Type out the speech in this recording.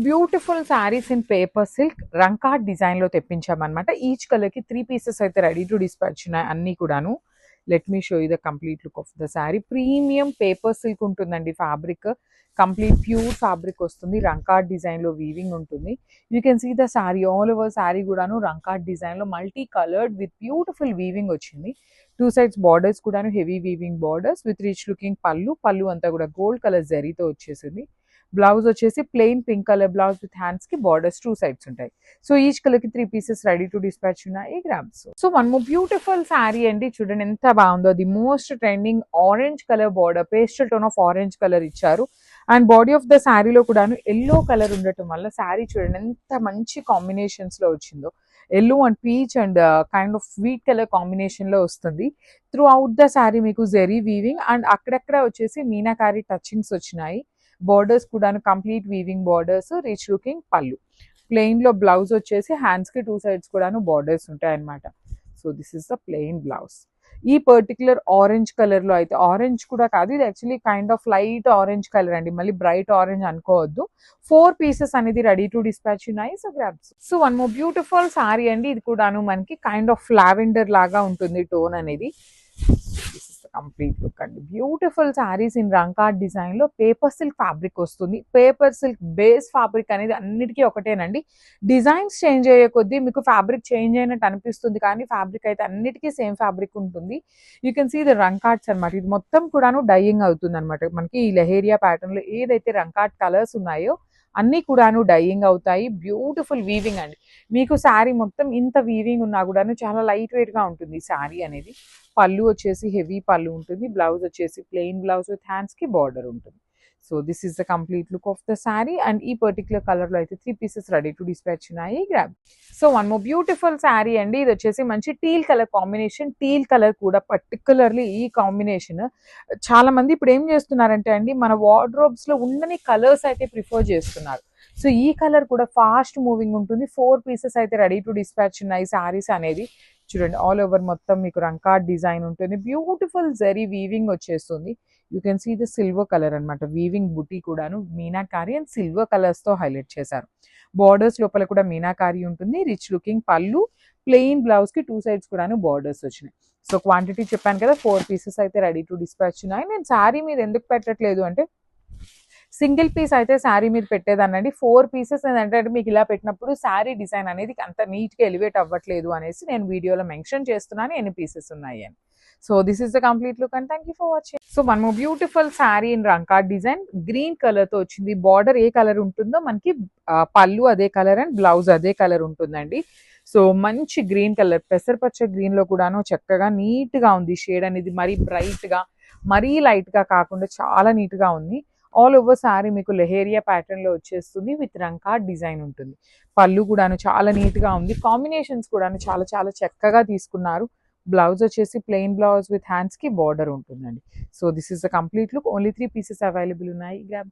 Beautiful saris in paper silk Rangkat design లో తెప్పించామన్నమాట. Each colour కి 3 పీసెస్ అయితే రెడీ టు డిస్పాచ్ ఉన్నాయి అన్ని కూడాను. Let me show you the complete look of the sari. Premium paper silk ఉంటుందండి ఫ్యాబ్రిక్. కంప్లీట్ ప్యూర్ ఫ్యాబ్రిక్ వస్తుంది. రంకాట్ డిజైన్ లో వీవింగ్ ఉంటుంది. You can see the sari all over sari కూడాను రంకాట్ డిజైన్ లో multi coloured with beautiful weaving వచ్చింది. 2 సైడ్స్ బార్డర్స్ కూడాను heavy weaving borders with rich looking పళ్ళు అంతా కూడా గోల్డ్ కలర్ జరీతో వచ్చేసింది. బ్లౌజ్ వచ్చేసి plain pink colour blouse with hands కి బార్డర్స్ 2 సైడ్స్ ఉంటాయి. సో ఈచ్ కలర్ కి 3 పీసెస్ రెడీ టు డిస్పాచ్ ఉన్నాయి grams. So one more beautiful sari అండి. చూడండి ఎంత బాగుందో. The most trending orange colour border, pastel tone of orange colour ఇచ్చారు. And body of the శారీలో కూడాను ఎల్లో కలర్ ఉండటం వల్ల శారీ చూడండి ఎంత మంచి కాంబినేషన్స్ లో వచ్చిందో. Yellow and peach and kind of sweet colour combination లో వస్తుంది. త్రూ అవుట్ ద శారీ మీకు జెరీ వీవింగ్ అండ్ అక్కడక్కడ వచ్చేసి మీనాకారి టచింగ్స్ వచ్చినాయి. బార్డర్స్ కూడాను complete weaving borders, rich looking పళ్ళు. ప్లెయిన్ లో బ్లౌజ్ వచ్చేసి హ్యాండ్స్ కి 2 సైడ్స్ కూడాను బార్డర్స్ ఉంటాయి అన్నమాట. So this is the plain blouse. ఈ పర్టికులర్ ఆరెంజ్ కలర్ లో అయితే, ఆరెంజ్ కూడా కాదు ఇది actually kind of light orange colour అండి, మళ్ళీ బ్రైట్ ఆరెంజ్ అనుకోవద్దు. 4 పీసెస్ అనేది రెడీ టు డిస్పాచ్ ఉన్నాయి. So grabs. So one more beautiful sorry అండి. ఇది కూడాను మనకి కైండ్ ఆఫ్ లావెండర్ లాగా ఉంటుంది టోన్ అనేది. కంప్లీట్ లుక్ అండి. Beautiful saris in Rangkat design లో పేపర్ సిల్క్ ఫ్యాబ్రిక్ వస్తుంది. పేపర్ సిల్క్ బేస్ ఫ్యాబ్రిక్ అనేది అన్నిటికీ ఒకటేనండి. డిజైన్స్ చేంజ్ అయ్యే కొద్దీ మీకు ఫ్యాబ్రిక్ చేంజ్ అయినట్టు అనిపిస్తుంది, కానీ ఫ్యాబ్రిక్ అయితే అన్నిటికీ సేమ్ ఫ్యాబ్రిక్ ఉంటుంది. యూ కెన్ సీ ద రంకాట్స్ అనమాట. ఇది మొత్తం కూడాను డైయింగ్ అవుతుంది అనమాట. మనకి ఈ లెహేరియా ప్యాటర్న్ లో ఏదైతే రంకాట్ కలర్స్ ఉన్నాయో అన్ని కూడాను డైయింగ్ అవుతాయి. బ్యూటిఫుల్ వీవింగ్ అండి. మీకు శారీ మొత్తం ఇంత వీవింగ్ ఉన్నా కూడాను చాలా లైట్ వెయిట్ గా ఉంటుంది శారీ అనేది. పళ్ళు వచ్చేసి హెవీ పళ్ళు ఉంటుంది. బ్లౌజ్ వచ్చేసి ప్లెయిన్ బ్లౌజ్ విత్ హ్యాండ్స్ కి బార్డర్ ఉంటుంది. So this is the complete look of the sari. And ఈ పర్టికులర్ కలర్ లో అయితే 3 పీసెస్ రెడీ టు డిస్పాచ్ ఉన్నాయి. Grab. So one more beautiful sari అండి. ఇది వచ్చేసి మంచి teal colour combination. Teal colour కూడా పర్టికులర్లీ ఈ కాంబినేషన్ చాలా మంది ఇప్పుడు ఏం చేస్తున్నారంటే అండి, మన వార్డ్రోబ్స్ లో ఉండని కలర్స్ అయితే ప్రిఫర్ చేస్తున్నారు. సో ఈ కలర్ కూడా ఫాస్ట్ మూవింగ్ ఉంటుంది. 4 పీసెస్ అయితే రెడీ టు డిస్పాచ్ ఉన్నాయి శారీస్ అనేది. చూడండి ఆల్ ఓవర్ మొత్తం మీకు రంకాట్ డిజైన్ ఉంటుంది. బ్యూటిఫుల్ జరీ వీవింగ్ వచ్చేస్తుంది. You can see the silver colour అనమాట. వీవింగ్ బుటీ కూడాను మీనాకారి అండ్ సిల్వర్ కలర్స్ తో హైలైట్ చేశారు. బార్డర్స్ లోపల కూడా మీనాకారి ఉంటుంది. రిచ్ లుకింగ్ పళ్ళు, ప్లెయిన్ బ్లౌజ్ కి 2 సైడ్స్ కూడాను బార్డర్స్ వచ్చినాయి. సో క్వాంటిటీ చెప్పాను కదా, 4 పీసెస్ అయితే రెడీ టు డిస్పాచ్ ఉన్నాయి. నేను శారీ మీద ఎందుకు పెట్టట్లేదు అంటే, సింగిల్ పీస్ అయితే శారీ మీద పెట్టేదానండి. 4 పీసెస్ అంటే మీకు ఇలా పెట్టినప్పుడు శారీ డిజైన్ అనేది అంత నీట్ గా ఎలివేట్ అవ్వట్లేదు అనేసి నేను వీడియోలో మెన్షన్ చేస్తున్నాను ఎన్ని పీసెస్ ఉన్నాయి అని. So this is the complete look and thank you for watching. So one more beautiful sari in Rangkat design. Green colour తో వచ్చింది. బార్డర్ ఏ కలర్ ఉంటుందో మనకి పళ్ళు అదే కలర్ అండ్ బ్లౌజ్ అదే కలర్ ఉంటుందండి. సో మంచి గ్రీన్ కలర్, పెసరపచ్చ గ్రీన్ లో కూడాను చక్కగా నీట్ గా ఉంది. షేడ్ అనేది మరీ బ్రైట్ గా మరీ లైట్ గా కాకుండా చాలా నీట్ గా ఉంది. ఆల్ ఓవర్ శారీ మీకు లెహేరియా ప్యాటర్న్ లో వచ్చేస్తుంది. విత్ రంకాట్ డిజైన్ ఉంటుంది. పళ్ళు కూడాను చాలా నీట్ గా ఉంది. కాంబినేషన్స్ కూడాను చాలా చాలా చక్కగా తీసుకున్నారు. బ్లౌజ్ వచ్చేసి ప్లెయిన్ బ్లౌజ్ విత్ హ్యాండ్స్ కి బార్డర్ ఉంటుందండి. So this is the complete look. Only 3 pieces available ఉన్నాయి. గ్రాబ్స్.